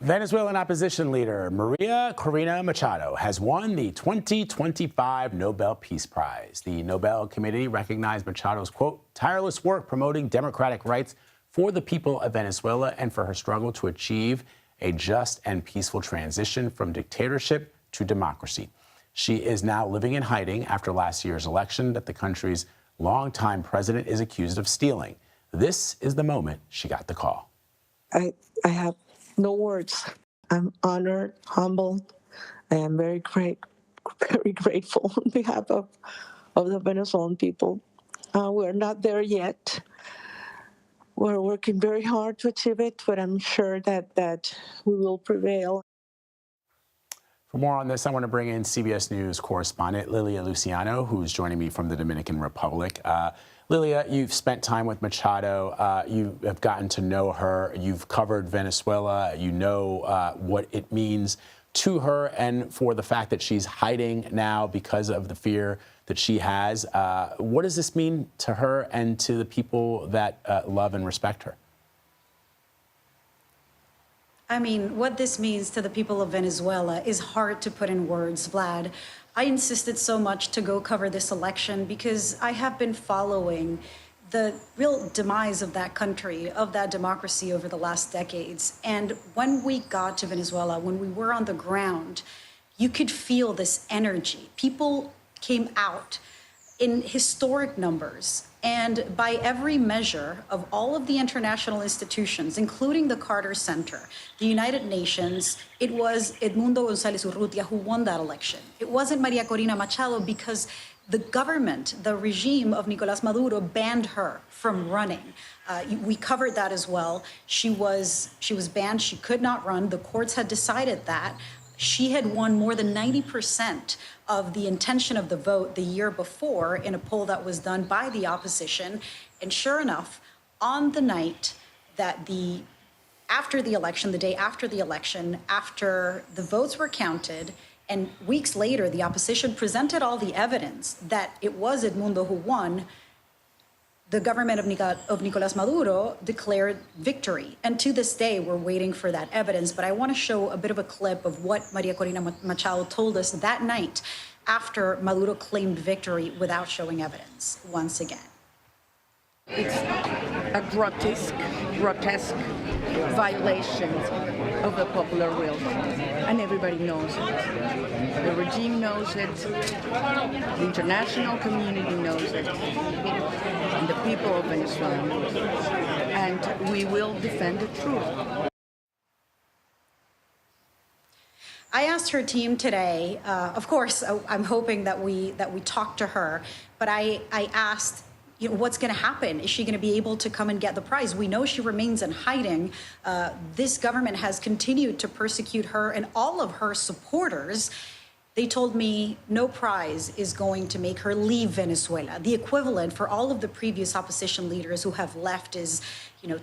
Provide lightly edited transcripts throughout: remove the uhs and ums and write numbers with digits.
Venezuelan opposition leader María Corina Machado has won the 2025 Nobel Peace Prize. The Nobel Committee recognized Machado's, quote, tireless work promoting democratic rights for the people of Venezuela and for her struggle to achieve a just and peaceful transition from dictatorship to democracy. She is now living in hiding after last year's election that the country's longtime president is accused of stealing. This is the moment she got the call. I have no words. I'm honored, humbled. I am very grateful on behalf of the Venezuelan people. We're not there yet. We're working very hard to achieve it, but I'm sure that we will prevail. For more on this, I want to bring in CBS News correspondent Lilia Luciano, who's joining me from the Dominican Republic. Lilia, you've spent time with Machado. You have gotten to know her. You've covered Venezuela. You know what it means to her and for the fact that she's hiding now because of the fear that she has. What does this mean to her and to the people that love and respect her? I mean, what this means to the people of Venezuela is hard to put in words, Vlad. I insisted so much to go cover this election because I have been following the real demise of that country, of that democracy over the last decades. And when we got to Venezuela, when we were on the ground, you could feel this energy. People came out in historic numbers. And by every measure of all of the international institutions, including the Carter Center, the United Nations, it was Edmundo González Urrutia who won that election. It wasn't María Corina Machado because the government, the regime of Nicolás Maduro banned her from running. We covered that as well. She was banned. She could not run. The courts had decided that. She had won more than 90% of the intention of the vote the year before in a poll that was done by the opposition. And sure enough, on the night that after the election, the day after the election, after the votes were counted, and weeks later, the opposition presented all the evidence that it was Edmundo who won, the government of Nicolás Maduro declared victory. And to this day, we're waiting for that evidence. But I want to show a bit of a clip of what María Corina Machado told us that night after Maduro claimed victory without showing evidence once again. It's a grotesque violation of the popular will. And everybody knows it. The regime knows it. The international community knows it. And the people of Venezuela knows it. And we will defend the truth. I asked her team today, of course, I'm hoping that we talk to her, but I asked, what's going to happen? Is she going to be able to come and get the prize? We know she remains in hiding. This government has continued to persecute her and all of her supporters. They told me no prize is going to make her leave Venezuela. The equivalent for all of the previous opposition leaders who have left is,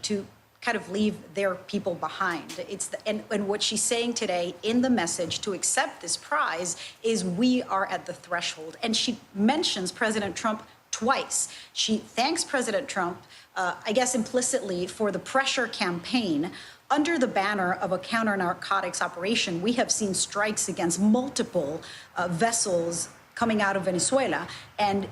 to kind of leave their people behind. And what she's saying today in the message to accept this prize is we are at the threshold. And she mentions President Trump twice. She thanks President Trump, I guess implicitly, for the pressure campaign. Under the banner of a counter-narcotics operation, we have seen strikes against multiple vessels coming out of Venezuela. And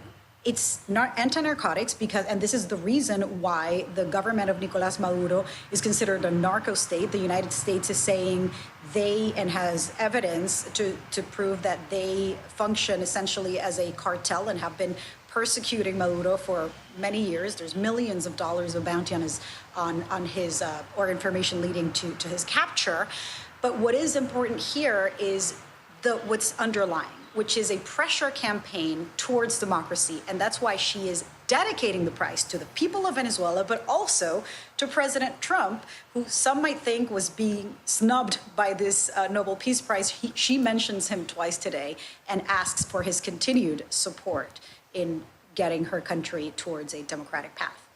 it's not anti-narcotics because, and this is the reason why the government of Nicolás Maduro is considered a narco state. The United States is saying and has evidence to prove that they function essentially as a cartel and have been persecuting Maduro for many years. There's millions of dollars of bounty on his or information leading to his capture. But what is important here is what's underlying, which is a pressure campaign towards democracy. And that's why she is dedicating the prize to the people of Venezuela, but also to President Trump, who some might think was being snubbed by this Nobel Peace Prize. She mentions him twice today and asks for his continued support in getting her country towards a democratic path.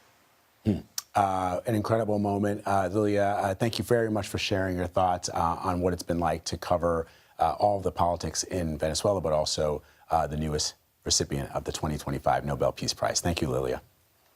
An incredible moment. Lilia, thank you very much for sharing your thoughts on what it's been like to cover all of the politics in Venezuela, but also the newest recipient of the 2025 Nobel Peace Prize. Thank you, Lilia.